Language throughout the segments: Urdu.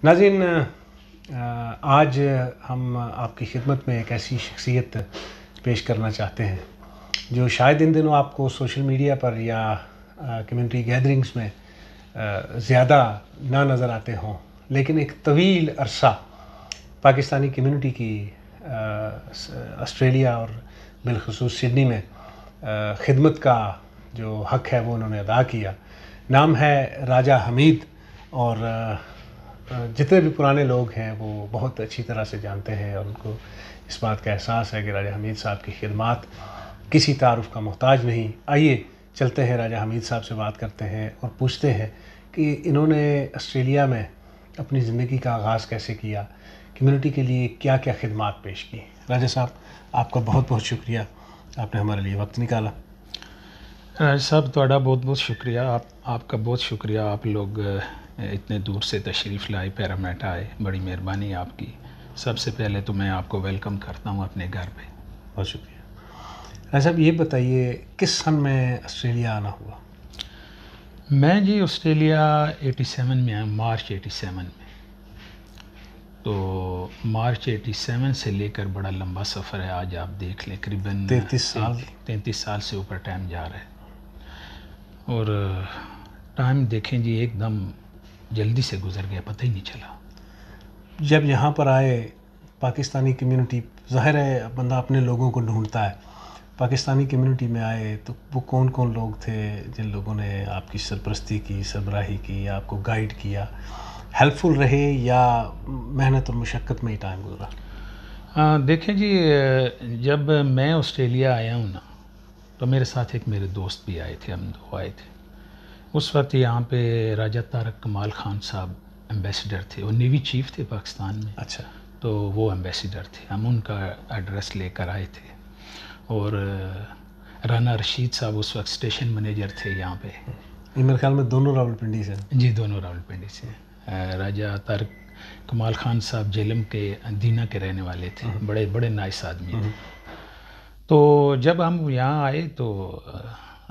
ناظرین، آج ہم آپ کی خدمت میں ایک ایسی شخصیت پیش کرنا چاہتے ہیں جو شاید ان دنوں آپ کو سوشل میڈیا پر یا کمیونٹی گیدرنگز میں زیادہ نہ نظر آتے ہوں، لیکن ایک طویل عرصہ پاکستانی کمیونٹی کی آسٹریلیا اور بالخصوص سڈنی میں خدمت کا جو حق ہے وہ انہوں نے ادا کیا۔ نام ہے راجہ حمید، اور جتنے بھی پرانے لوگ ہیں وہ بہت اچھی طرح سے جانتے ہیں اور ان کو اس بات کا احساس ہے کہ راجہ حمید صاحب کی خدمات کسی تعارف کا محتاج نہیں۔ آئیے چلتے ہیں، راجہ حمید صاحب سے بات کرتے ہیں اور پوچھتے ہیں کہ انہوں نے آسٹریلیا میں اپنی زندگی کا آغاز کیسے کیا، کمیونٹی کے لیے کیا کیا خدمات پیش کی۔ راجہ صاحب، آپ کا بہت بہت شکریہ، آپ نے ہمارے لیے وقت نکالا۔ راج صاحب تھوڑا بہت بہت شکریہ، آپ کا بہت شکریہ، آپ لوگ اتنے دور سے تشریف لائے، پیرامیٹ آئے، بڑی مہربانی آپ کی۔ سب سے پہلے تو میں آپ کو ویلکم کرتا ہوں اپنے گھر پہ۔ بہت شکریہ۔ راجہ صاحب یہ بتائیے کس سن میں آسٹریلیا آنا ہوا؟ میں جی آسٹریلیا 87 میں آیا، مارچ 87 میں۔ تو مارچ 87 سے لے کر بڑا لمبا سفر ہے، آج آپ دیکھ لیں قریباً 33 سال سے اوپر ٹائم جا رہا ہے۔ اور ٹائم دیکھیں جی ایک دم جلدی سے گزر گیا، پتہ ہی نہیں چلا۔ جب یہاں پر آئے پاکستانی کمیونٹی، ظاہر ہے بندہ اپنے لوگوں کو ڈھونڈتا ہے، پاکستانی کمیونٹی میں آئے تو وہ کون کون لوگ تھے جن لوگوں نے آپ کی سرپرستی کی، سربراہی کی، یا آپ کو گائیڈ کیا؟ ہیلپ فل رہے یا محنت اور مشقت میں ہی ٹائم گزرا؟ دیکھیں جی، جب میں آسٹریلیا آیا ہوں نا تو میرے ساتھ ایک میرے دوست بھی آئے تھے، ہم دو آئے تھے۔ اس وقت یہاں پہ راجہ طارق کمال خان صاحب ایمبیسیڈر تھے، وہ نیوی چیف تھے پاکستان میں۔ اچھا۔ تو وہ ایمبیسیڈر تھے، ہم ان کا ایڈریس لے کر آئے تھے۔ اور رانا رشید صاحب اس وقت اسٹیشن مینیجر تھے یہاں پہ۔ میرے خیال میں دونوں راولپنڈی سے؟ جی دونوں راولپنڈی سے۔ راجہ طارق کمال خان صاحب جیلم کے دینا کے رہنے والے تھے، بڑے بڑے نائس آدمی تھے۔ تو جب ہم یہاں آئے تو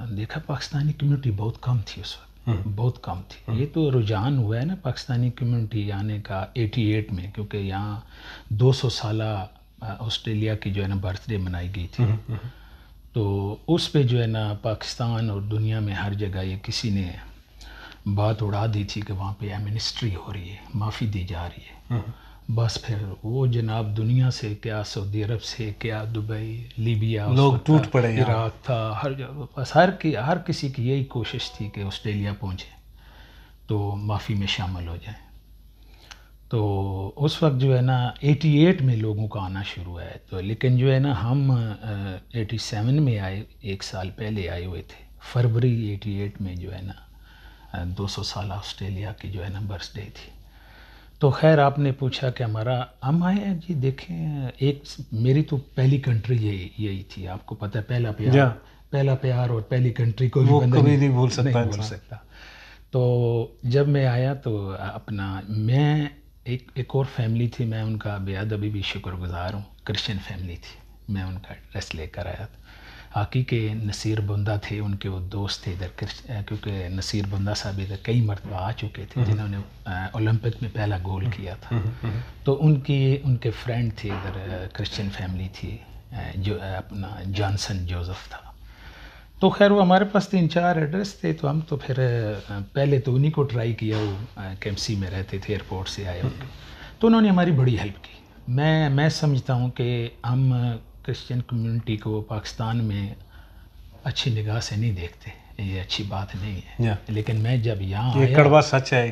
دیکھا پاکستانی کمیونٹی بہت کم تھی اس وقت، بہت کم تھی۔ یہ تو رجحان ہوا ہے نا پاکستانی کمیونٹی آنے کا 88 میں، کیونکہ یہاں 200 سالہ آسٹریلیا کی جو ہے نا برتھ ڈے منائی گئی تھی۔ تو اس پہ جو ہے نا پاکستان اور دنیا میں ہر جگہ یہ کسی نے بات اڑا دی تھی کہ وہاں پہ ایمنسٹری ہو رہی ہے، معافی دی جا رہی ہے۔ بس پھر وہ جناب دنیا سے کیا، سعودی عرب سے کیا، دبئی، لیبیا، لوگ ٹوٹ پڑے، عراق تھا، ہر جگہ، بس ہر کسی کی یہی کوشش تھی کہ آسٹریلیا پہنچے تو معافی میں شامل ہو جائیں۔ تو اس وقت جو ہے نا 88 میں لوگوں کا آنا شروع ہوا ہے، تو لیکن جو ہے نا ہم 87 میں آئے، ایک سال پہلے آئے ہوئے تھے، فروری 88 میں جو ہے نا 200 سالہ آسٹریلیا کی جو ہے نا برتھ ڈے تھی۔ تو خیر آپ نے پوچھا کہ ہم آئے ہیں جی، دیکھیں ایک میری تو پہلی کنٹری یہی تھی، آپ کو پتہ ہے، پہلا پیار اور پہلی کنٹری کو وہ کبھی نہیں بھول سکتا۔ تو جب میں آیا تو میں ایک اور فیملی تھی، میں ان کا بیاد ابھی بھی شکر گزار ہوں، کرسچن فیملی تھی، میں ان کا ایڈریس لے کر آیا تھا۔ حاکی کے نصیر بندہ تھے، ان کے وہ دوست تھے ادھر، کیونکہ نصیر بندہ صاحب ادھر کئی مرتبہ آ چکے تھے، جنہوں نے اولمپک میں پہلا گول کیا تھا۔ تو ان کے فرینڈ تھے ادھر، کرسچن فیملی تھی، جو اپنا جانسن جوزف تھا۔ تو خیر وہ ہمارے پاس 3-4 ایڈریس تھے، تو ہم تو پھر پہلے تو انہی کو ٹرائی کیا، وہ KMC میں رہتے تھے، ایئرپورٹ سے آئے ہوئے، تو انہوں نے ہماری بڑی ہیلپ کی۔ میں سمجھتا ہوں کہ ہم کرسچن کمیونٹی کو پاکستان میں اچھی نگاہ سے نہیں دیکھتے، یہ اچھی بات نہیں ہے، لیکن میں جب یہاں آیا، یہ کڑوا سچ ہے،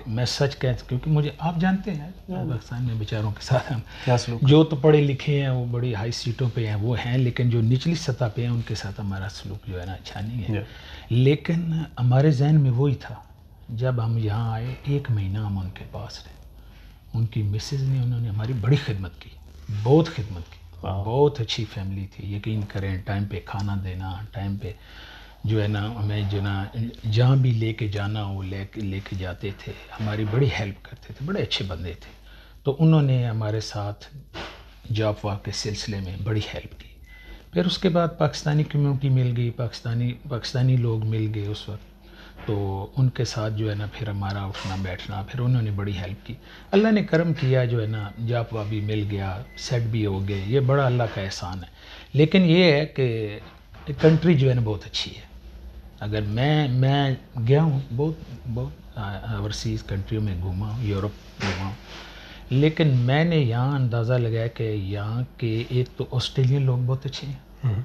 میں سچ کہتا، کیونکہ مجھے آپ جانتے ہیں پاکستان میں بیچاروں کے ساتھ کیا سلوک، جو تو پڑھے لکھے ہیں وہ بڑی ہائی سیٹوں پہ ہیں وہ ہیں، لیکن جو نچلی سطح پہ ہیں ان کے ساتھ ہمارا سلوک جو ہے نا اچھا نہیں ہے۔ لیکن ہمارے ذہن میں وہی تھا، جب ہم یہاں آئے 1 مہینہ ہم ان کے پاس رہے، ان کی مسز نے، انہوں نے ہماری بڑی خدمت کی، بہت خدمت کی، بہت اچھی فیملی تھی، یقین کریں، ٹائم پہ کھانا دینا، ٹائم پہ جو ہے نا ہمیں جو نا جہاں بھی لے کے جانا وہ لے کے جاتے تھے، ہماری بڑی ہیلپ کرتے تھے، بڑے اچھے بندے تھے۔ تو انہوں نے ہمارے ساتھ جاب واک کے سلسلے میں بڑی ہیلپ کی۔ پھر اس کے بعد پاکستانی کمیونٹی مل گئی، پاکستانی لوگ مل گئے اس وقت، تو ان کے ساتھ جو ہے نا پھر ہمارا اٹھنا بیٹھنا، پھر انہوں نے بڑی ہیلپ کی. اللہ نے کرم کیا جو ہے نا جاب بھی مل گیا، سیٹ بھی ہو گئے، یہ بڑا اللہ کا احسان ہے. لیکن یہ ہے کہ کنٹری جو ہے نا بہت اچھی ہے. اگر میں گیا ہوں بہت اوورسیز کنٹریوں میں گھوما ہوں، یورپ گھوما ہوں، لیکن میں نے یہاں اندازہ لگایا کہ یہاں کے ایک تو آسٹریلین لوگ بہت اچھے ہیں،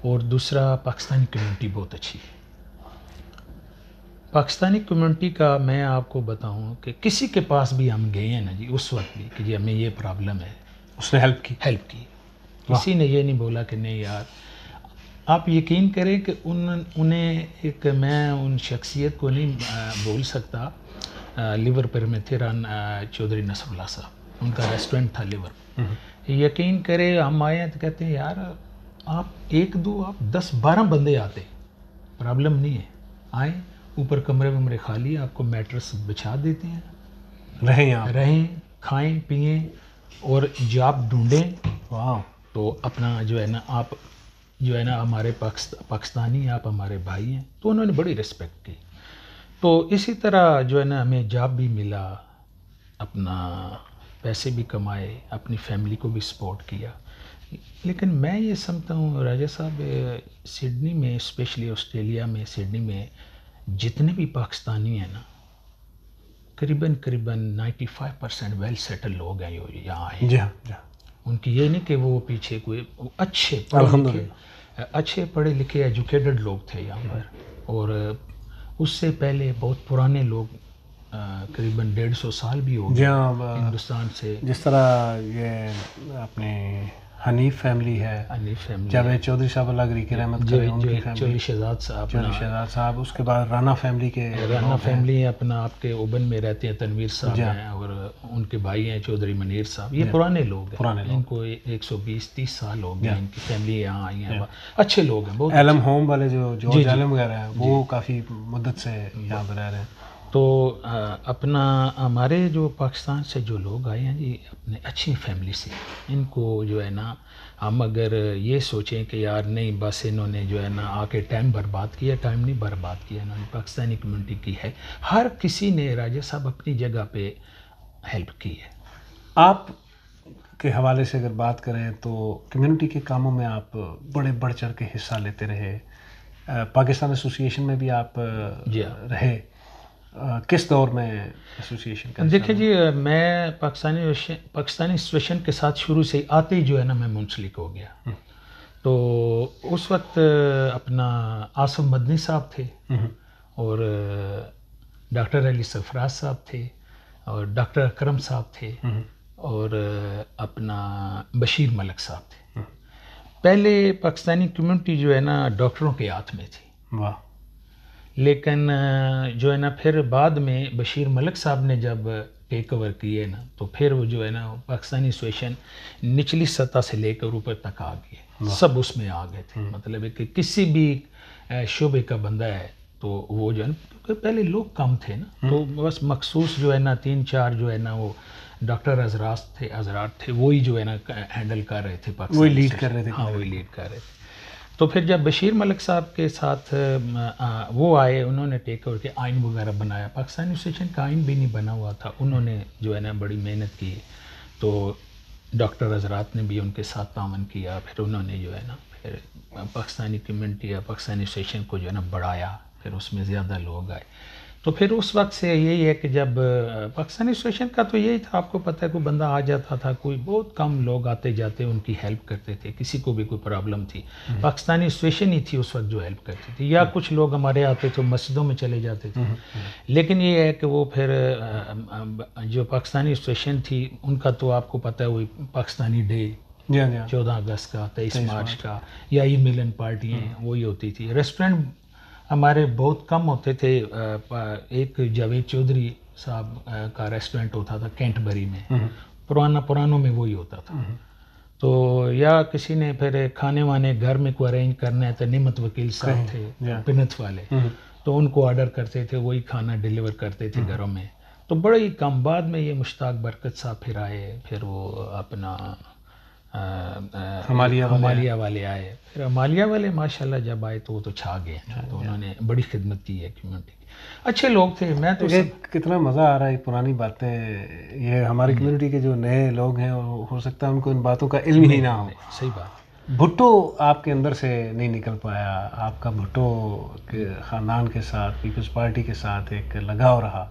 اور دوسرا پاکستانی کمیونٹی بہت اچھی ہے. پاکستانی کمیونٹی کا میں آپ کو بتاؤں کہ کسی کے پاس بھی ہم گئے ہیں نا جی اس وقت بھی کہ جی ہمیں یہ پرابلم ہے، اس نے ہیلپ کی. کسی نے یہ نہیں بولا کہ نہیں یار. آپ یقین کریں کہ انہیں ایک میں ان شخصیت کو نہیں بول سکتا. لیور پر میں تھے چودھری نصر اللہ صاحب، ان کا ریسٹورنٹ تھا لیور. یقین کرے ہم آئے تو کہتے ہیں یار آپ 1 2 آپ 10 12 بندے آتے، پرابلم نہیں ہے، آئیں اوپر کمرے خالی، آپ کو میٹرس بچھا دیتے ہیں، رہیں کھائیں پئیں اور جاب ڈھونڈیں. تو اپنا جو ہے نا آپ جو ہے نا ہمارے پاکستانی آپ ہمارے بھائی ہیں. تو انہوں نے بڑی رسپیکٹ کی. تو اسی طرح جو ہے نا ہمیں جاب بھی ملا، اپنا پیسے بھی کمائے، اپنی فیملی کو بھی سپورٹ کیا. لیکن میں یہ سمجھتا ہوں راجہ صاحب سڈنی میں، اسپیشلی آسٹریلیا میں سڈنی میں جتنے بھی پاکستانی ہیں نا قریباً 95% ویل سیٹل لوگ ہیں یہاں آئے. جی ہاں. ان کی یہ نہیں کہ وہ پیچھے کوئی اچھے پڑھے لکھے ایجوکیٹڈ لوگ تھے یہاں پر. اور اس سے پہلے بہت پرانے لوگ قریباً 150 سال بھی ہو گئے ہندوستان سے. جس طرح یہ اپنے حنیف فیملی ہے، جاوید چودھری صاحب اللہ گری کی رحمت کرے، ان کی چودھری شہزاد صاحب، اس کے بعد رانا فیملی اپنا آپ کے اوبن میں رہتے ہیں، تنویر صاحب ہیں، اور ان کے بھائی ہیں چودھری منیر صاحب. یہ پرانے لوگ ہیں، ان کو 120-30 سال ہو گئے، ان کی فیملی یہاں آئی ہیں، اچھے لوگ ہیں بہت. ایلم ہوم والے جو جارج ایلم وغیرہ ہیں وہ کافی مدت سے یہاں پہ رہ رہے ہیں. تو اپنا ہمارے جو پاکستان سے جو لوگ آئے ہیں جی اپنے اچھی فیملی سے، ان کو جو ہے نا ہم اگر یہ سوچیں کہ یار نہیں بس انہوں نے جو ہے نا آ کے ٹائم برباد کیا، ٹائم نہیں برباد کیا، انہوں نے پاکستانی کمیونٹی کی ہے. ہر کسی نے راجہ صاحب اپنی جگہ پہ ہیلپ کی ہے. آپ کے حوالے سے اگر بات کریں تو کمیونٹی کے کاموں میں آپ بڑھ چڑھ کے حصہ لیتے رہے. پاکستان ایسوسی ایشن میں بھی آپ رہے. کس دور میں ایسوسیشن کا؟ دیکھیں جی میں پاکستانی ایسوسیشن کے ساتھ شروع سے آتے ہی جو ہے نا میں منسلک ہو گیا. تو اس وقت اپنا آصف مدنی صاحب تھے، اور ڈاکٹر علی سرفراز صاحب تھے، اور ڈاکٹر اکرم صاحب تھے، اور اپنا بشیر ملک صاحب تھے. پہلے پاکستانی کمیونٹی جو ہے نا ڈاکٹروں کے ہاتھ میں تھی. لیکن جو ہے نا پھر بعد میں بشیر ملک صاحب نے جب ٹیک اوور کیے نا تو پھر وہ جو ہے نا پاکستانی ایسوسیشن نچلی سطح سے لے کر اوپر تک آ گئے، سب اس میں آ گئے تھے. مطلب ہے کہ کسی بھی شعبے کا بندہ ہے تو وہ جو ہے نا پہلے لوگ کم تھے نا، تو بس مخصوص جو ہے نا 3-4 جو ہے نا وہ ڈاکٹر حضرات تھے، وہی جو ہے نا ہینڈل کر رہے تھے، وہی لیڈ کر رہے تھے. ہاں وہی لیڈ کر رہے تھے. تو پھر جب بشیر ملک صاحب کے ساتھ وہ آئے، انہوں نے ٹیک اوور کے آئین وغیرہ بنایا. پاکستانی ایسوسیشن کا آئین بھی نہیں بنا ہوا تھا، انہوں نے جو ہے نا بڑی محنت کی. تو ڈاکٹر حضرات نے بھی ان کے ساتھ تعاون کیا. پھر انہوں نے جو ہے نا پھر پاکستانی کمیونٹی یا پاکستانی ایسوسیشن کو جو ہے نا بڑھایا، پھر اس میں زیادہ لوگ آئے. تو پھر اس وقت سے یہی ہے کہ جب پاکستانی ایسوسیشن کا تو یہی تھا، آپ کو پتہ ہے کوئی بندہ آ جاتا تھا، کوئی بہت کم لوگ آتے جاتے ان کی ہیلپ کرتے تھے. کسی کو بھی کوئی پرابلم تھی پاکستانی ایسوسیشن ہی تھی اس وقت جو ہیلپ کرتی تھی، یا کچھ لوگ ہمارے آتے تھے مسجدوں میں چلے جاتے تھے. لیکن یہ ہے کہ وہ پھر جو پاکستانی ایسوسیشن تھی ان کا تو آپ کو پتہ ہے وہی پاکستانی ڈے 14 اگست کا، 23 مارچ کا، یا عید ملن پارٹیاں وہی ہوتی تھی. ریسٹورنٹ ہمارے بہت کم ہوتے تھے. ایک جاوید چودھری صاحب کا ریسٹورنٹ ہوتا تھا کینٹبری میں، پرانوں میں وہی ہوتا تھا. تو یا کسی نے پھر کھانے وانے گھر میں کو ارینج کرنا ہے تو نعمت وکیل صاحب تھے پنت والے، تو ان کو آرڈر کرتے تھے، وہی کھانا ڈیلیور کرتے تھے گھروں میں. تو بڑے ہی کم. بعد میں یہ مشتاق برکت صاحب پھر آئے، پھر وہ اپنا ہمالیہ والے آئے. پھر ہمالیہ والے ماشاءاللہ جب آئے تو وہ تو چھا گئے, تو انہوں نے بڑی خدمت کی ہے کمیونٹی کی. اچھے لوگ تھے. میں تو کتنا مزہ آ رہا ہے پرانی باتیں. یہ ہماری کمیونٹی کے جو نئے لوگ ہیں ہو سکتا ہے ان کو ان باتوں کا علم ہی نہ ہو. صحیح بات. بھٹو آپ کے اندر سے نہیں نکل پایا. آپ کا بھٹو کے خاندان کے ساتھ پیپلز پارٹی کے ساتھ ایک لگاؤ رہا.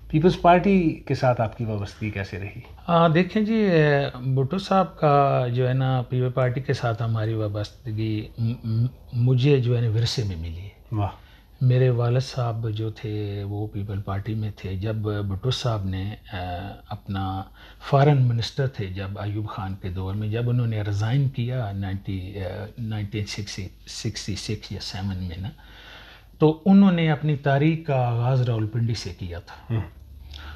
پیپلز پارٹی کے ساتھ آپ کی وابستگی کیسے رہی؟ دیکھیں جی, بھٹو صاحب کا جو ہے نا پیپل پارٹی کے ساتھ ہماری وابستگی مجھے جو ہے نا ورثے میں ملی ہے. واہ. میرے والد صاحب جو تھے وہ پیپل پارٹی میں تھے. جب بھٹو صاحب نے اپنا فارن منسٹر تھے جب ایوب خان کے دور میں, جب انہوں نے ریزائن کیا 1966 یا 7 میں نا, تو انہوں نے اپنی تاریخ کا آغاز راولپنڈی سے کیا تھا.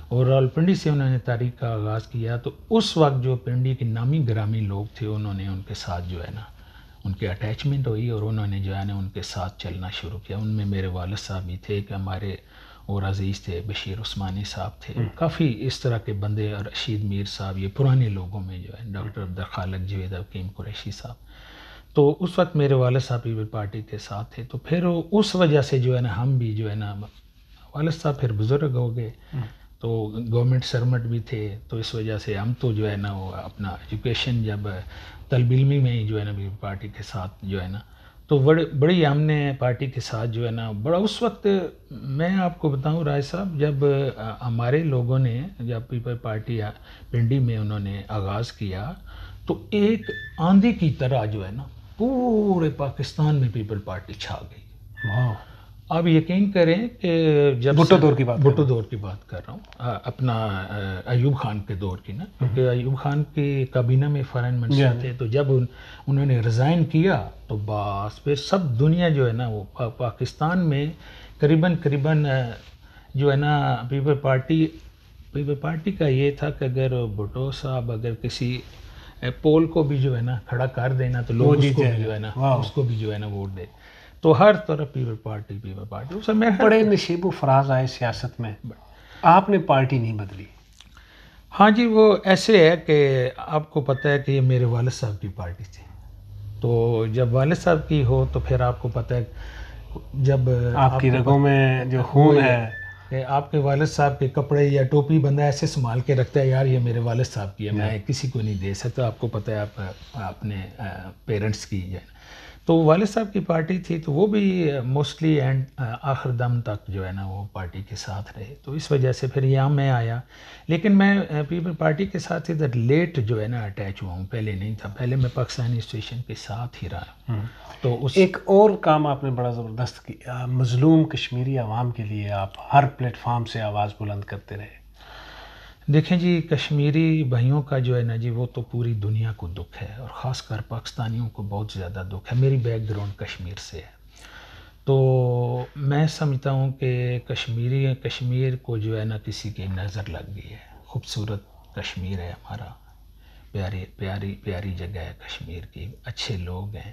اور راولپنڈی سے انہوں نے تاریخ کا آغاز کیا تو اس وقت جو پنڈی کے نامی گرامی لوگ تھے انہوں نے ان کے ساتھ جو ہے نا ان کے اٹیچمنٹ ہوئی اور انہوں نے جو ہے نا ان کے ساتھ چلنا شروع کیا. ان میں میرے والد صاحب بھی تھے کہ ہمارے اور عزیز تھے بشیر عثمانی صاحب تھے, کافی اس طرح کے بندے, اور رشید میر صاحب, یہ پرانے لوگوں میں جو ہے ڈاکٹر عبدالخالق جوید حکیم قریشی صاحب. تو اس وقت میرے والد صاحب پیپل پارٹی کے ساتھ تھے. تو پھر اس وجہ سے جو ہے نا ہم بھی جو ہے نا, والد صاحب پھر بزرگ ہو گئے تو گورنمنٹ سرمٹ بھی تھے, تو اس وجہ سے ہم تو جو ہے نا وہ اپنا ایجوکیشن جب طالب علمی میں ہی جو ہے نا پارٹی کے ساتھ جو ہے نا, تو بڑی ہم نے پارٹی کے ساتھ جو ہے نا بڑا اس وقت, میں آپ کو بتاؤں رائے صاحب, جب ہمارے لوگوں نے جب پیپل پارٹی پنڈی میں انہوں نے آغاز کیا تو ایک آندھی کی طرح جو ہے نا پورے پاکستان میں پیپل پارٹی چھا گئی. آپ یقین کریں کہ جب بھٹو دور کی بات کر رہا ہوں, اپنا ایوب خان کے دور کی نا, کیونکہ ایوب خان کی کابینہ میں فارن منسٹر تھے, تو جب انہوں نے ریزائن کیا تو بس پھر سب دنیا جو ہے نا وہ پاکستان میں قریباً جو ہے نا پیپل پارٹی کا یہ تھا کہ اگر بھٹو صاحب اگر کسی پول کو بھی جو ہے نا کھڑا کر دینا تو لوگ اس کو بھی جو ہے نا اس کو بھی جو ہے نا ووٹ دے. تو ہر طرف پیپل پارٹی بڑے نشیب و فراز آئے سیاست میں, آپ نے پارٹی نہیں بدلی. ہاں جی, وہ ایسے ہے کہ آپ کو پتہ ہے کہ یہ میرے والد صاحب کی پارٹی تھی, تو جب والد صاحب کی ہو تو پھر آپ کو پتہ ہے جب آپ کی رگوں میں جو خون ہے کہ آپ کے والد صاحب کے کپڑے یا ٹوپی بندہ ایسے سنبھال کے رکھتا ہے, یار یہ میرے والد صاحب کی ہے, میں کسی کو نہیں دے سکتا. آپ کو پتہ ہے آپ اپنے پیرنٹس کی ہے. تو والد صاحب کی پارٹی تھی تو وہ بھی موسٹلی اینڈ آخر دم تک جو ہے نا وہ پارٹی کے ساتھ رہے, تو اس وجہ سے پھر یہاں میں آیا. لیکن میں پیپل پارٹی کے ساتھ ادھر لیٹ جو ہے نا اٹیچ ہوا ہوں, پہلے نہیں تھا, پہلے میں پاکستانی اسٹیشن کے ساتھ ہی رہا. تو ایک اور کام آپ نے بڑا زبردست کیا, مظلوم کشمیری عوام کے لیے آپ ہر پلیٹ فارم سے آواز بلند کرتے رہے. دیکھیں جی, کشمیری بھائیوں کا جو ہے نا جی وہ تو پوری دنیا کو دکھ ہے, اور خاص کر پاکستانیوں کو بہت زیادہ دکھ ہے. میری بیک گراؤنڈ کشمیر سے ہے, تو میں سمجھتا ہوں کہ کشمیر کو جو ہے نا کسی کی نظر لگ گئی ہے. خوبصورت کشمیر ہے ہمارا, پیاری جگہ ہے کشمیر کی, اچھے لوگ ہیں,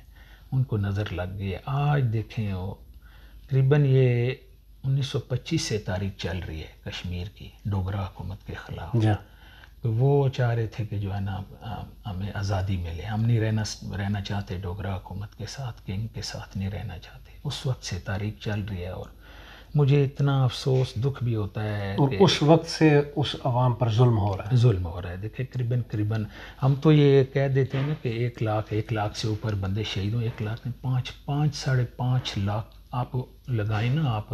ان کو نظر لگ گئی ہے. آج دیکھیں وہ تقریباً یہ 1925 سے تاریخ چل رہی ہے کشمیر کی ڈوگرا حکومت کے خلاف. تو وہ چاہ رہے تھے کہ جو ہے نا ہمیں آزادی ملے, ہم نہیں رہنا چاہتے ڈوگرا حکومت کے ساتھ, کنگ کے ساتھ نہیں رہنا چاہتے. اس وقت سے تاریخ چل رہی ہے, اور مجھے اتنا افسوس دکھ بھی ہوتا ہے کہ اس وقت سے اس عوام پر ظلم ہو رہا ہے. دیکھیں قریباً ہم تو یہ کہہ دیتے ہیں نا کہ 1 لاکھ سے اوپر بندے شہید ہوں. 1 لاکھ میں 5.5 لاکھ آپ لگائیں نا, آپ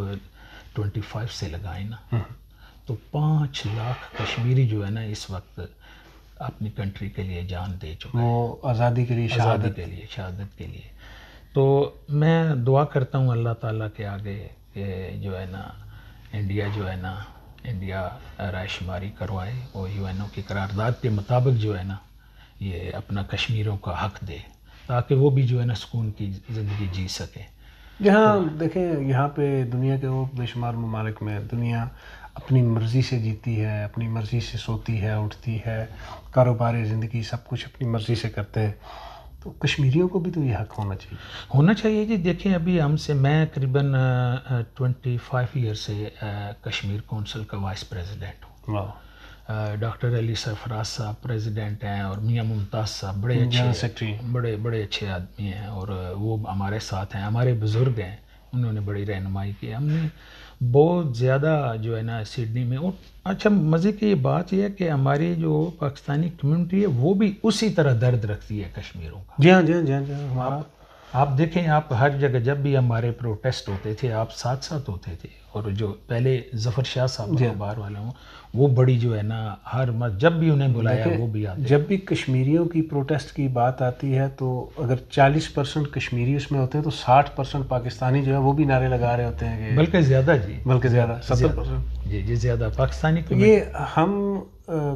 25 سے لگائیں نا, تو 5 لاکھ کشمیری جو ہے نا اس وقت اپنی کنٹری کے لیے جان دے چکے ہیں, وہ آزادی کے لیے, شہادت کے لیے. تو میں دعا کرتا ہوں اللہ تعالیٰ کے آگے کہ جو ہے نا انڈیا رائے شماری کروائے اور UN کی قرارداد کے مطابق جو ہے نا یہ اپنا کشمیریوں کا حق دے, تاکہ وہ بھی جو ہے نا سکون کی زندگی جی سکے. جہاں دیکھیں یہاں پہ دنیا کے وہ بے شمار ممالک میں دنیا اپنی مرضی سے جیتی ہے, اپنی مرضی سے سوتی ہے, اٹھتی ہے, کاروبار زندگی سب کچھ اپنی مرضی سے کرتے ہیں, تو کشمیریوں کو بھی تو یہ حق ہونا چاہیے جی. دیکھیں ابھی میں قریباً 25 ایئر سے کشمیر کونسل کا وائس پریزیڈنٹ ہوں. ڈاکٹر علی سرفراز صاحب پریزیڈنٹ ہیں، اور میاں ممتاز صاحب بڑے اچھے بڑے اچھے آدمی ہیں، اور وہ ہمارے ساتھ ہیں، ہمارے بزرگ ہیں، انہوں نے بڑی رہنمائی کی. ہم نے بہت زیادہ جو ہے نا سڈنی میں. اور اچھا مزے کی یہ بات یہ ہے کہ ہماری جو پاکستانی کمیونٹی ہے وہ بھی اسی طرح درد رکھتی ہے کشمیروں کا. جی ہاں آپ دیکھیں، آپ ہر جگہ جب بھی ہمارے پروٹیسٹ ہوتے تھے آپ ساتھ ساتھ ہوتے تھے. اور جو پہلے ظفر شاہ صاحب اخبار والے ہوں، وہ بڑی جو ہے نا ہر جب بھی انہیں بلایا وہ بھی آتے. جب بھی کشمیریوں کی پروٹیسٹ کی بات آتی ہے تو اگر 40% کشمیری اس میں ہوتے ہیں تو 60% پاکستانی جو ہے وہ بھی نارے لگا رہے ہوتے ہیں. بلکہ زیادہ، جی بلکہ زیادہ 70%. جی زیادہ پاکستانی. یہ ہم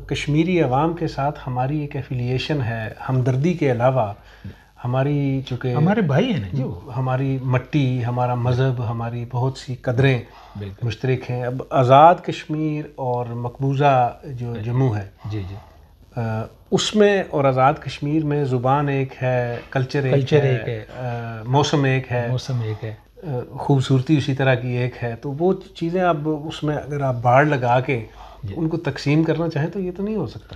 کشمیری عوام کے ساتھ ہماری ایک ایفیلیشن ہے، ہمدردی کے علاوہ ہماری چونکہ ہمارے بھائی ہیں نا جو ہماری مٹی، ہمارا مذہب، ہماری بہت سی قدریں مشترک ہیں. اب آزاد کشمیر اور مقبوضہ جو جموں ہے، جی اس میں اور آزاد کشمیر میں زبان ایک ہے، کلچر ایک ہے، موسم ایک ہے، خوبصورتی اسی طرح کی ایک ہے. تو وہ چیزیں اب اس میں اگر آپ باڑ لگا کے ان کو تقسیم کرنا چاہیں تو یہ تو نہیں ہو سکتا.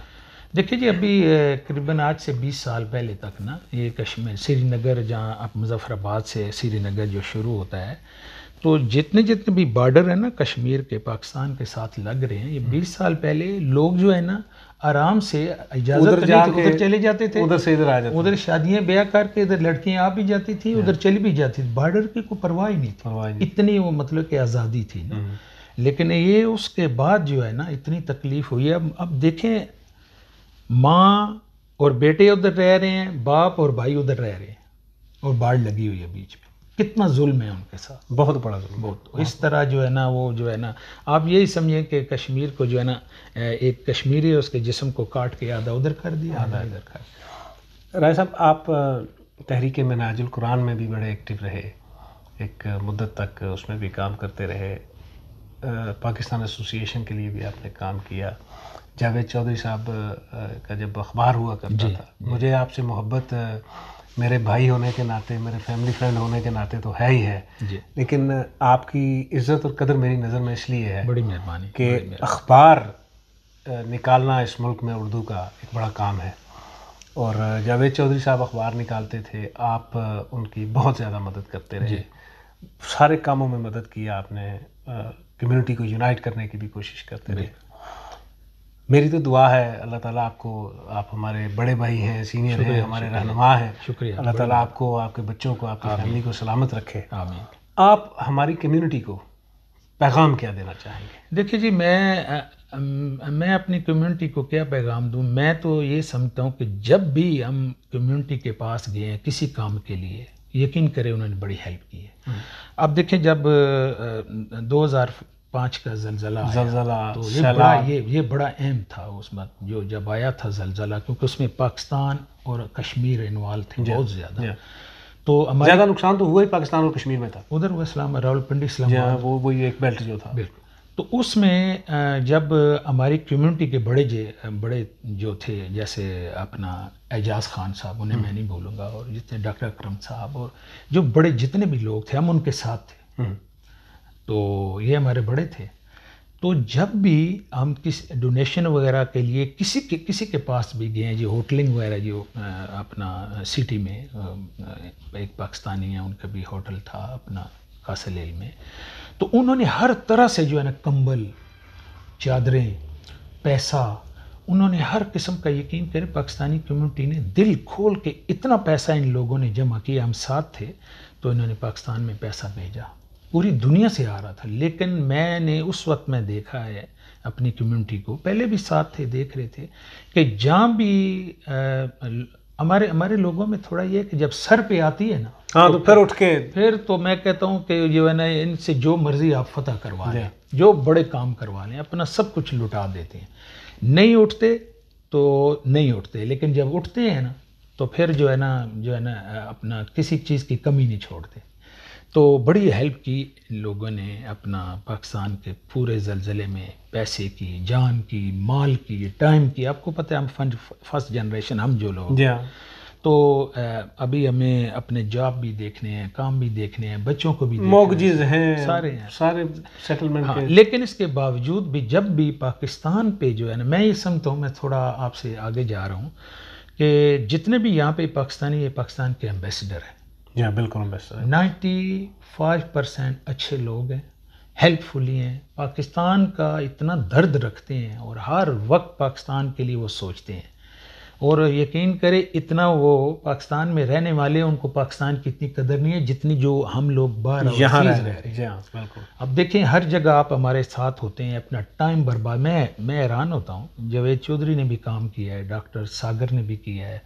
دیکھیے جی، ابھی تقریباً آج سے 20 سال پہلے تک نا یہ کشمیر سری نگر، جہاں اب مظفر آباد سے سری نگر جو شروع ہوتا ہے، تو جتنے بھی بارڈر ہیں نا کشمیر کے پاکستان کے ساتھ لگ رہے ہیں، یہ 20 سال پہلے لوگ جو ہے نا آرام سے اجازت ادھر چلے جاتے تھے، ادھر سے ادھر آ جاتے، ادھر شادیاں بیاہ کر کے ادھر لڑکیاں آ بھی جاتی تھیں، ادھر چلی بھی جاتی تھی. بارڈر کی کوئی پرواہ ہی نہیں تھی، اتنی وہ مطلب کہ آزادی تھی نا. لیکن یہ اس کے بعد جو ہے نا اتنی تکلیف ہوئی ہے. اب دیکھیں، ماں اور بیٹے ادھر رہ رہے ہیں، باپ اور بھائی ادھر رہ رہے ہیں، اور باڑ لگی ہوئی ہے بیچ میں. کتنا ظلم ہے ان کے ساتھ، بہت بڑا ظلم. بہت. اس طرح جو ہے نا وہ جو ہے نا آپ یہی سمجھیں کہ کشمیر کو جو ہے نا ایک کشمیری اس کے جسم کو کاٹ کے آدھا ادھر کر دیا، آدھا ادھر کر دیا. رائے صاحب، آپ تحریک منہاج القرآن میں بھی بڑے ایکٹیو رہے، ایک مدت تک اس میں بھی کام کرتے رہے. پاکستان ایسوسی ایشن کے لیے بھی آپ نے کام کیا. جاوید چودھری صاحب کا جب اخبار ہوا کرتا تھا، مجھے آپ سے محبت میرے بھائی ہونے کے ناطے، میرے فیملی فرینڈ ہونے کے ناطے تو ہے ہی ہے، لیکن آپ کی عزت اور قدر میری نظر میں اس لیے ہے، بڑی مہربانی، کہ اخبار نکالنا اس ملک میں اردو کا ایک بڑا کام ہے. اور جاوید چودھری صاحب اخبار نکالتے تھے، آپ ان کی بہت زیادہ مدد کرتے رہے. سارے کاموں میں مدد کی آپ نے، کمیونٹی کو یونائٹ کرنے کی بھی کوشش کرتے رہے. میری تو دعا ہے اللہ تعالیٰ آپ کو، آپ ہمارے بڑے بھائی ہیں، سینئر ہیں، ہمارے رہنما ہیں، شکریہ. اللہ تعالیٰ آپ کو، آپ کے بچوں کو، آپ کی فیملی کو سلامت رکھے. آمین. آپ ہماری کمیونٹی کو پیغام کیا دینا چاہیں گے؟ دیکھیے جی، میں اپنی کمیونٹی کو کیا پیغام دوں. میں تو یہ سمجھتا ہوں کہ جب بھی ہم کمیونٹی کے پاس گئے ہیں کسی کام کے لیے، یقین کرے انہوں نے بڑی ہیلپ کی ہے. اب دیکھیں، جب 2005 کا زلزلہ تو یہ بڑا اہم تھا اس وقت جو جب آیا تھا زلزلہ، کیونکہ اس میں پاکستان اور کشمیر انوالو تھے بہت زیادہ. تو زیادہ نقصان تو ہوا ہی پاکستان اور کشمیر میں تھا. ادھر وہ راولپنڈی اسلام آباد، وہ ایک بیلٹ جو تھا. بالکل. تو اس میں جب ہماری کمیونٹی کے بڑے جو تھے، جیسے اپنا اعجاز خان صاحب، انہیں میں نہیں بھولوں گا، اور جتنے ڈاکٹر اکرم صاحب اور جو بڑے جتنے بھی لوگ تھے، ہم ان کے ساتھ تھے. تو یہ ہمارے بڑے تھے. تو جب بھی ہم کسی ڈونیشن وغیرہ کے لیے کسی کے پاس بھی گئے ہیں، جو ہوٹلنگ وغیرہ، جو اپنا سٹی میں ایک پاکستانی ہیں، ان کا بھی ہوٹل تھا اپنا قاصل ہل میں، تو انہوں نے ہر طرح سے جو ہے نا کمبل، چادریں، پیسہ، انہوں نے ہر قسم کا، یقین کریں پاکستانی کمیونٹی نے دل کھول کے اتنا پیسہ ان لوگوں نے جمع کیا. ہم ساتھ تھے تو انہوں نے پاکستان میں پیسہ بھیجا، پوری دنیا سے آ رہا تھا. لیکن میں نے اس وقت میں دیکھا ہے اپنی کمیونٹی کو، پہلے بھی ساتھ تھے، دیکھ رہے تھے کہ جہاں بھی ہمارے لوگوں میں تھوڑا یہ ہے کہ جب سر پہ آتی ہے نا، تو پھر اٹھ کے پھر تو میں کہتا ہوں کہ جو ہے نا ان سے جو مرضی آپ فتح کروا لیں، جو بڑے کام کروا لیں، اپنا سب کچھ لٹا دیتے ہیں. نہیں اٹھتے تو نہیں اٹھتے، لیکن جب اٹھتے ہیں نا تو پھر جو ہے نا اپنا کسی چیز کی کمی نہیں چھوڑتے. تو بڑی ہیلپ کی ان لوگوں نے اپنا پاکستان کے پورے زلزلے میں، پیسے کی، جان کی، مال کی، ٹائم کی. آپ کو پتہ ہے ہم فرسٹ جنریشن، ہم جو لوگ، تو ابھی ہمیں اپنے جاب بھی دیکھنے ہیں، کام بھی دیکھنے ہیں، بچوں کو بھی دیکھنا موگجز ہیں، سارے ہیں، سارے سیٹلمنٹ کے. لیکن اس کے باوجود بھی جب بھی پاکستان پہ جو ہے نا، میں یہ سمجھتا ہوں، میں تھوڑا آپ سے آگے جا رہا ہوں، کہ جتنے بھی یہاں پہ پاکستانی، یہ پاکستان کے ایمبیسڈر ہیں. جی ہاں بالکل بس 95% اچھے لوگ ہیں، ہیلپ فلی ہیں، پاکستان کا اتنا درد رکھتے ہیں اور ہر وقت پاکستان کے لیے وہ سوچتے ہیں. اور یقین کرے اتنا وہ پاکستان میں رہنے والے، ان کو پاکستان کی اتنی قدر نہیں ہے جتنی جو ہم لوگ باہر یہاں رہ رہ رہے ہیں. جی ہاں بالکل. اب دیکھیں ہر جگہ آپ ہمارے ساتھ ہوتے ہیں، اپنا ٹائم برباد. میں حیران ہوتا ہوں، جاوید چودھری نے بھی کام کیا ہے، ڈاکٹر ساگر نے بھی کیا ہے،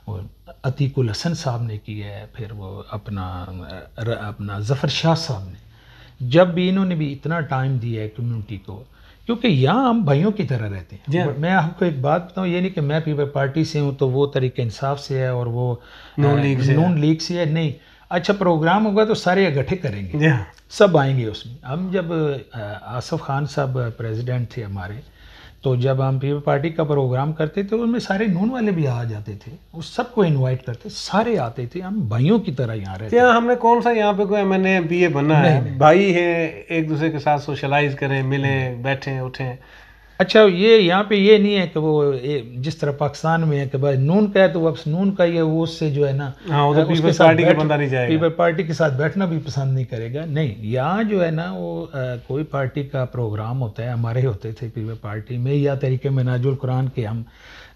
اور عتیق الحسن صاحب نے کیا ہے، پھر وہ اپنا ظفر شاہ صاحب نے، جب بھی انہوں نے بھی اتنا ٹائم دیا ہے کمیونٹی کو، کیونکہ یہاں ہم بھائیوں کی طرح رہتے ہیں. میں آپ کو ایک بات بتاؤں، یہ نہیں کہ میں پیپل پارٹی سے ہوں تو وہ طریقہ انصاف سے ہے اور وہ نون لیگ سے ہے، نہیں. اچھا پروگرام ہوگا تو سارے اکٹھے کریں گے، سب آئیں گے اس میں. ہم جب آصف خان صاحب پریزیڈنٹ تھے ہمارے، تو جب ہم پیپل پارٹی کا پروگرام کرتے تھے، ان میں سارے نون والے بھی آ جاتے تھے، وہ سب کو انوائٹ کرتے، سارے آتے تھے، ہم بھائیوں کی طرح یہاں رہتے. ہم نے کون سا یہاں پہ کوئی MNA بننا ہے، بھائی ہیں، ایک دوسرے کے ساتھ سوشلائز کریں، ملیں، بیٹھیں اٹھیں. اچھا یہ یہاں پہ یہ نہیں ہے کہ وہ جس طرح پاکستان میں ہے کہ بھائی نون کا ہے تو واپس نون کا ہی ہے، وہ اس سے جو ہے نا پیپلز پارٹی کا بندہ نہیں جائے گا، پیپل پارٹی کے ساتھ بیٹھنا بھی پسند نہیں کرے گا. نہیں، یہاں جو ہے نا وہ کوئی پارٹی کا پروگرام ہوتا ہے، ہمارے ہوتے تھے پیپل پارٹی میں، یا تحریک منہاج القرآن کے ہم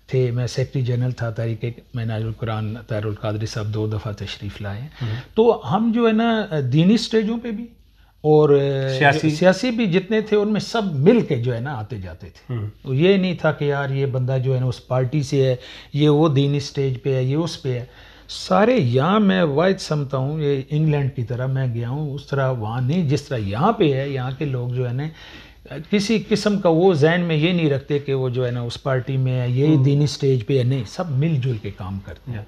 تھے، میں سیکرٹری جنرل تھا تحریک منہاج القرآن، طاہر القادری صاحب 2 دفعہ تشریف لائے. تو ہم جو ہے نا دینی سٹیجوں پہ بھی اور سیاسی بھی جتنے تھے، ان میں سب مل کے جو ہے نا آتے جاتے تھے. یہ نہیں تھا کہ یار یہ بندہ جو ہے نا اس پارٹی سے ہے، یہ وہ دینی سٹیج پہ ہے، یہ اس پہ ہے. سارے یہاں میں واحد سمجھتا ہوں، یہ انگلینڈ کی طرح میں گیا ہوں، اس طرح وہاں نہیں، جس طرح یہاں پہ ہے. یہاں کے لوگ جو ہے نا کسی قسم کا وہ ذہن میں یہ نہیں رکھتے کہ وہ جو ہے نا اس پارٹی میں ہے، یہ دینی سٹیج پہ ہے، نہیں، سب مل جل کے کام کرتے ہیں.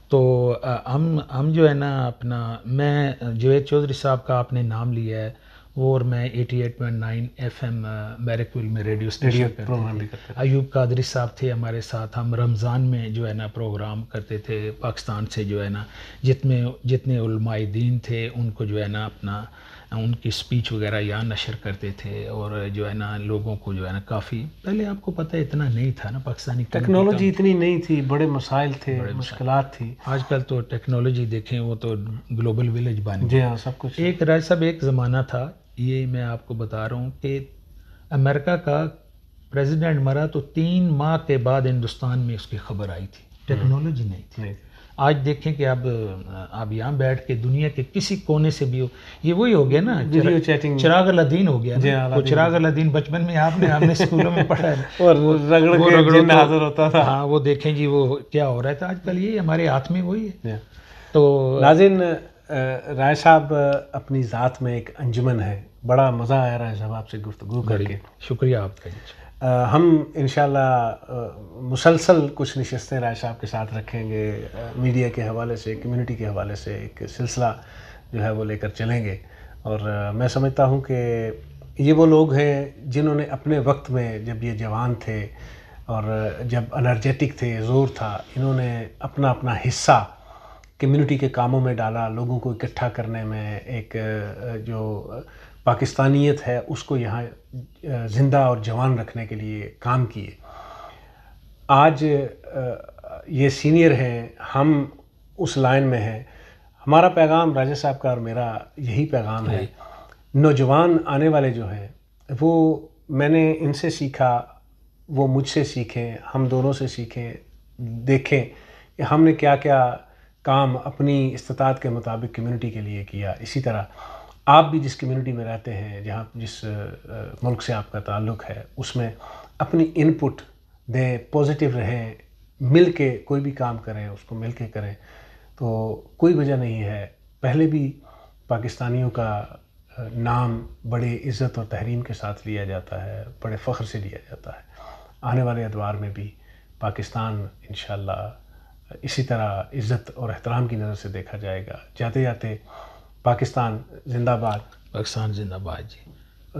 تو ہم جو ہے نا اپنا، میں جاوید چودھری صاحب کا آپ نے نام لیا ہے، وہ اور میں 88.9 FM بیرکویل میں ریڈیو اسٹیشن کرتے تھے. ایوب قادری صاحب تھے ہمارے ساتھ، ہم رمضان میں جو ہے نا پروگرام کرتے تھے. پاکستان سے جو ہے نا جتنے علماء دین تھے ان کو جو ہے نا اپنا ان کی سپیچ وغیرہ یہاں نشر کرتے تھے، اور جو ہے نا لوگوں کو جو ہے نا کافی، پہلے آپ کو پتہ اتنا نہیں تھا نا، پاکستانی ٹیکنالوجی اتنی نہیں تھی، بڑے مسائل تھے، مشکلات تھی. آج کل تو ٹیکنالوجی دیکھیں، وہ تو گلوبل ولیج بن گئی. جی ہاں سب کچھ. ایک راج صاحب ایک زمانہ تھا، یہ میں آپ کو بتا رہا ہوں کہ امریکہ کا پریزیڈنٹ مرا تو 3 ماہ کے بعد ہندوستان میں اس کی خبر آئی تھی. ٹیکنالوجی نہیں تھی. آج دیکھیں کہ اب یہاں بیٹھ کے دنیا کے کسی کونے سے بھی ہو، یہ وہی ہو گیا نا، ویڈیو چیٹنگ، چراغ الدین ہو گیا. وہ چراغ الدین بچپن میں آپ نے اسکولوں میں پڑھا ہے، اور رگڑ کے جن حاضر ہوتا تھا. ہاں وہ دیکھیں جی وہ کیا ہو رہا تھا. آج کل یہ ہمارے ہاتھ میں وہی ہے. تو ناظرین، رائے صاحب اپنی ذات میں ایک انجمن ہے. بڑا مزہ آیا رائے صاحب آپ سے گفتگو کر کے. شکریہ آپ کا. ہم انشاءاللہ مسلسل کچھ نشستیں رائے صاحب کے ساتھ رکھیں گے، میڈیا کے حوالے سے، کمیونٹی کے حوالے سے ایک سلسلہ جو ہے وہ لے کر چلیں گے. اور میں سمجھتا ہوں کہ یہ وہ لوگ ہیں جنہوں نے اپنے وقت میں، جب یہ جوان تھے اور جب انرجیٹک تھے، زور تھا، انہوں نے اپنا حصہ کمیونٹی کے کاموں میں ڈالا، لوگوں کو اکٹھا کرنے میں، ایک جو پاکستانیت ہے اس کو یہاں زندہ اور جوان رکھنے کے لیے کام کیے. آج یہ سینئر ہیں، ہم اس لائن میں ہیں. ہمارا پیغام راجہ صاحب کا اور میرا یہی پیغام ہے، نوجوان آنے والے جو ہیں وہ، میں نے ان سے سیکھا، وہ مجھ سے سیکھیں، ہم دونوں سے سیکھیں، دیکھیں کہ ہم نے کیا کیا کام اپنی استطاعت کے مطابق کمیونٹی کے لیے کیا. اسی طرح آپ بھی جس کمیونٹی میں رہتے ہیں، جس ملک سے آپ کا تعلق ہے، اس میں اپنی ان پٹ دیں، پازیٹیو رہیں، مل کے کوئی بھی کام کریں، اس کو مل کے کریں. تو کوئی وجہ نہیں ہے. پہلے بھی پاکستانیوں کا نام بڑے عزت اور تحریم کے ساتھ لیا جاتا ہے، بڑے فخر سے لیا جاتا ہے. آنے والے ادوار میں بھی پاکستان انشاءاللہ اسی طرح عزت اور احترام کی نظر سے دیکھا جائے گا. جاتے جاتے پاکستان زندہ باد. پاکستان زندہ باد جی.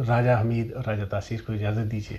راجہ حمید اور راجہ تاثیر کو اجازت دیجیے.